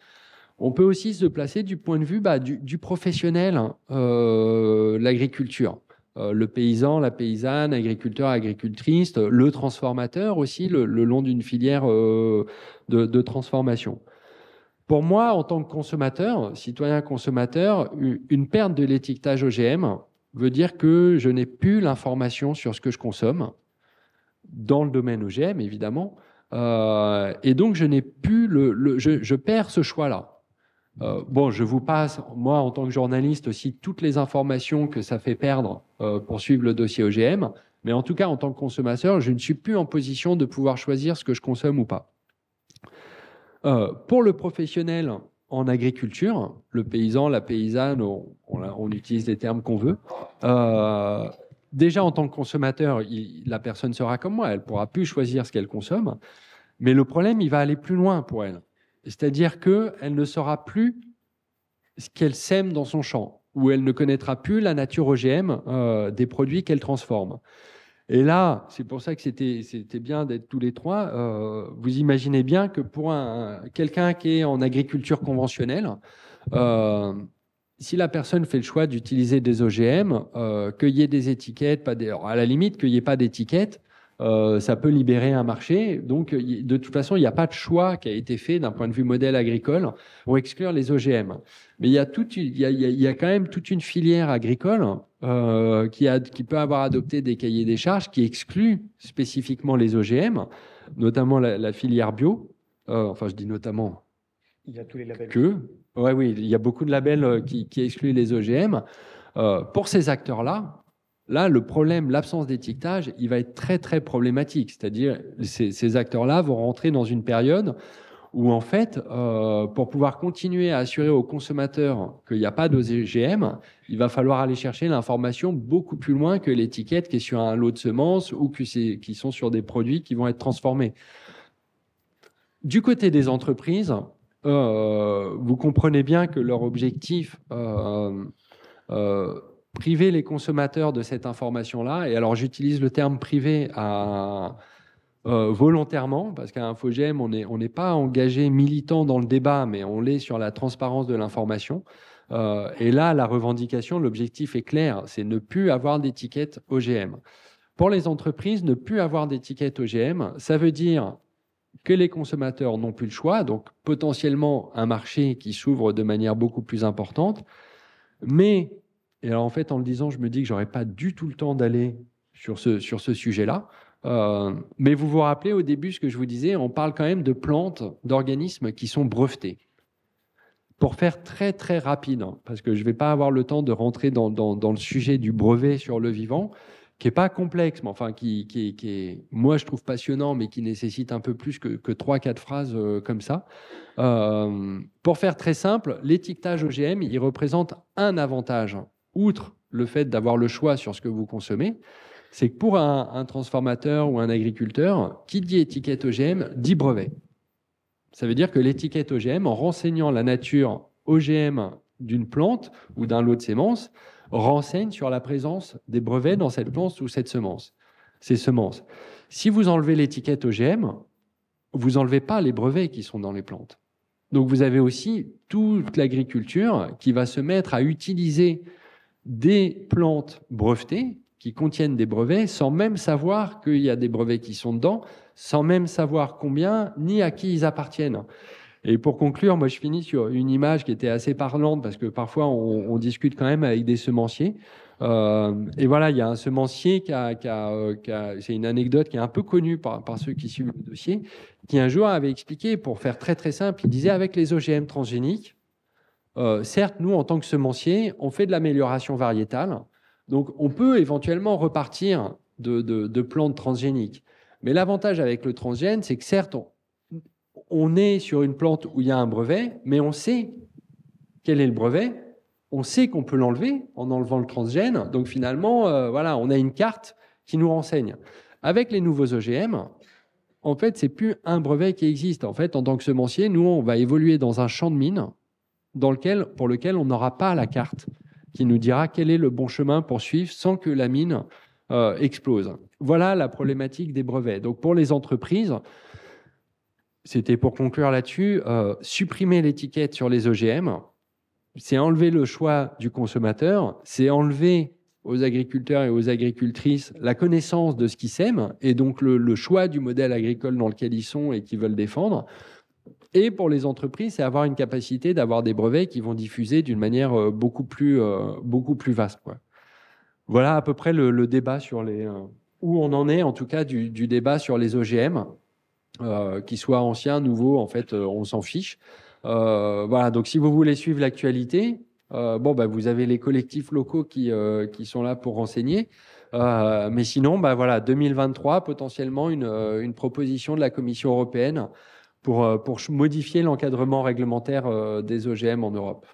[SPEAKER 4] On peut aussi se placer du point de vue du professionnel, l'agriculture. Le paysan, la paysanne, agriculteur, agricultrice, le transformateur aussi, le long d'une filière de transformation. Pour moi, en tant que consommateur, citoyen consommateur, une perte de l'étiquetage OGM veut dire que je n'ai plus l'information sur ce que je consomme, dans le domaine OGM évidemment, et donc je n'ai plus je perds ce choix-là. Je vous passe, moi, en tant que journaliste, aussi toutes les informations que ça fait perdre pour suivre le dossier OGM. Mais en tout cas, en tant que consommateur, je ne suis plus en position de pouvoir choisir ce que je consomme ou pas. Pour le professionnel en agriculture, le paysan, la paysanne, on utilise les termes qu'on veut. Déjà, en tant que consommateur, la personne sera comme moi. Elle ne pourra plus choisir ce qu'elle consomme. Mais le problème, il va aller plus loin pour elle. C'est-à-dire qu'elle ne saura plus ce qu'elle sème dans son champ, ou elle ne connaîtra plus la nature OGM des produits qu'elle transforme. Et là, c'est pour ça que c'était bien d'être tous les trois. Vous imaginez bien que pour quelqu'un qui est en agriculture conventionnelle, si la personne fait le choix d'utiliser des OGM, qu'il y ait des étiquettes, à la limite qu'il n'y ait pas d'étiquette, ça peut libérer un marché. Donc, de toute façon, il n'y a pas de choix qui a été fait d'un point de vue modèle agricole pour exclure les OGM. Mais il y a quand même toute une filière agricole qui peut avoir adopté des cahiers des charges qui excluent spécifiquement les OGM, notamment la filière bio. Je dis notamment.
[SPEAKER 5] Il y a tous les labels.
[SPEAKER 4] Oui, il y a beaucoup de labels qui excluent les OGM. Pour ces acteurs-là, le problème, l'absence d'étiquetage, il va être très, très problématique. C'est-à-dire, ces acteurs-là vont rentrer dans une période où, en fait, pour pouvoir continuer à assurer aux consommateurs qu'il n'y a pas d'OGM, il va falloir aller chercher l'information beaucoup plus loin que l'étiquette qui est sur un lot de semences ou qui sont sur des produits qui vont être transformés. Du côté des entreprises, vous comprenez bien que leur objectif... priver les consommateurs de cette information-là. Et alors, j'utilise le terme privé volontairement, parce qu'à InfoGM, on n'est pas engagé militant dans le débat, mais on l'est sur la transparence de l'information. Et là, la revendication, l'objectif est clair, c'est ne plus avoir d'étiquette OGM. Pour les entreprises, ne plus avoir d'étiquette OGM, ça veut dire que les consommateurs n'ont plus le choix, donc potentiellement un marché qui s'ouvre de manière beaucoup plus importante, mais... Et alors, en fait, en le disant, je me dis que je n'aurais pas du tout le temps d'aller sur ce sujet-là. Mais vous vous rappelez, au début, ce que je vous disais, on parle quand même de plantes, d'organismes qui sont brevetés. Pour faire très, très rapide, parce que je ne vais pas avoir le temps de rentrer dans le sujet du brevet sur le vivant, qui n'est pas complexe, mais enfin, qui est, moi, je trouve passionnant, mais qui nécessite un peu plus que 3-4 phrases comme ça. Pour faire très simple, l'étiquetage OGM, il représente un avantage. Outre le fait d'avoir le choix sur ce que vous consommez, c'est que pour un transformateur ou un agriculteur, qui dit étiquette OGM, dit brevet. Ça veut dire que l'étiquette OGM, en renseignant la nature OGM d'une plante ou d'un lot de semences, renseigne sur la présence des brevets dans cette plante ou cette semence. Ces semences. Si vous enlevez l'étiquette OGM, vous n'enlevez pas les brevets qui sont dans les plantes. Donc vous avez aussi toute l'agriculture qui va se mettre à utiliser des plantes brevetées qui contiennent des brevets sans même savoir qu'il y a des brevets qui sont dedans, sans même savoir combien ni à qui ils appartiennent. Et pour conclure, moi je finis sur une image qui était assez parlante parce que parfois on discute quand même avec des semenciers. Et voilà, il y a un semencier c'est une anecdote qui est un peu connue par ceux qui suivent le dossier, qui un jour avait expliqué, pour faire très très simple, il disait avec les OGM transgéniques, certes, nous, en tant que semencier, on fait de l'amélioration variétale. Donc, on peut éventuellement repartir de plantes transgéniques. Mais l'avantage avec le transgène, c'est que certes, on est sur une plante où il y a un brevet, mais on sait quel est le brevet. On sait qu'on peut l'enlever en enlevant le transgène. Donc, finalement, voilà, on a une carte qui nous renseigne. Avec les nouveaux OGM, en fait, c'est plus un brevet qui existe. En fait, en tant que semencier, nous, on va évoluer dans un champ de mine pour lequel on n'aura pas la carte qui nous dira quel est le bon chemin pour suivre sans que la mine explose. Voilà la problématique des brevets. Donc pour les entreprises, c'était pour conclure là-dessus, supprimer l'étiquette sur les OGM, c'est enlever le choix du consommateur, c'est enlever aux agriculteurs et aux agricultrices la connaissance de ce qu'ils sèment et donc le choix du modèle agricole dans lequel ils sont et qu'ils veulent défendre. Et pour les entreprises, c'est avoir une capacité d'avoir des brevets qui vont diffuser d'une manière beaucoup plus vaste, quoi. Voilà à peu près le débat sur où on en est, en tout cas, du débat sur les OGM, qu'ils soient anciens, nouveaux, en fait, on s'en fiche. Voilà, donc si vous voulez suivre l'actualité, vous avez les collectifs locaux qui sont là pour renseigner. Mais sinon, voilà, 2023, potentiellement une proposition de la Commission européenne pour modifier l'encadrement réglementaire des OGM en Europe.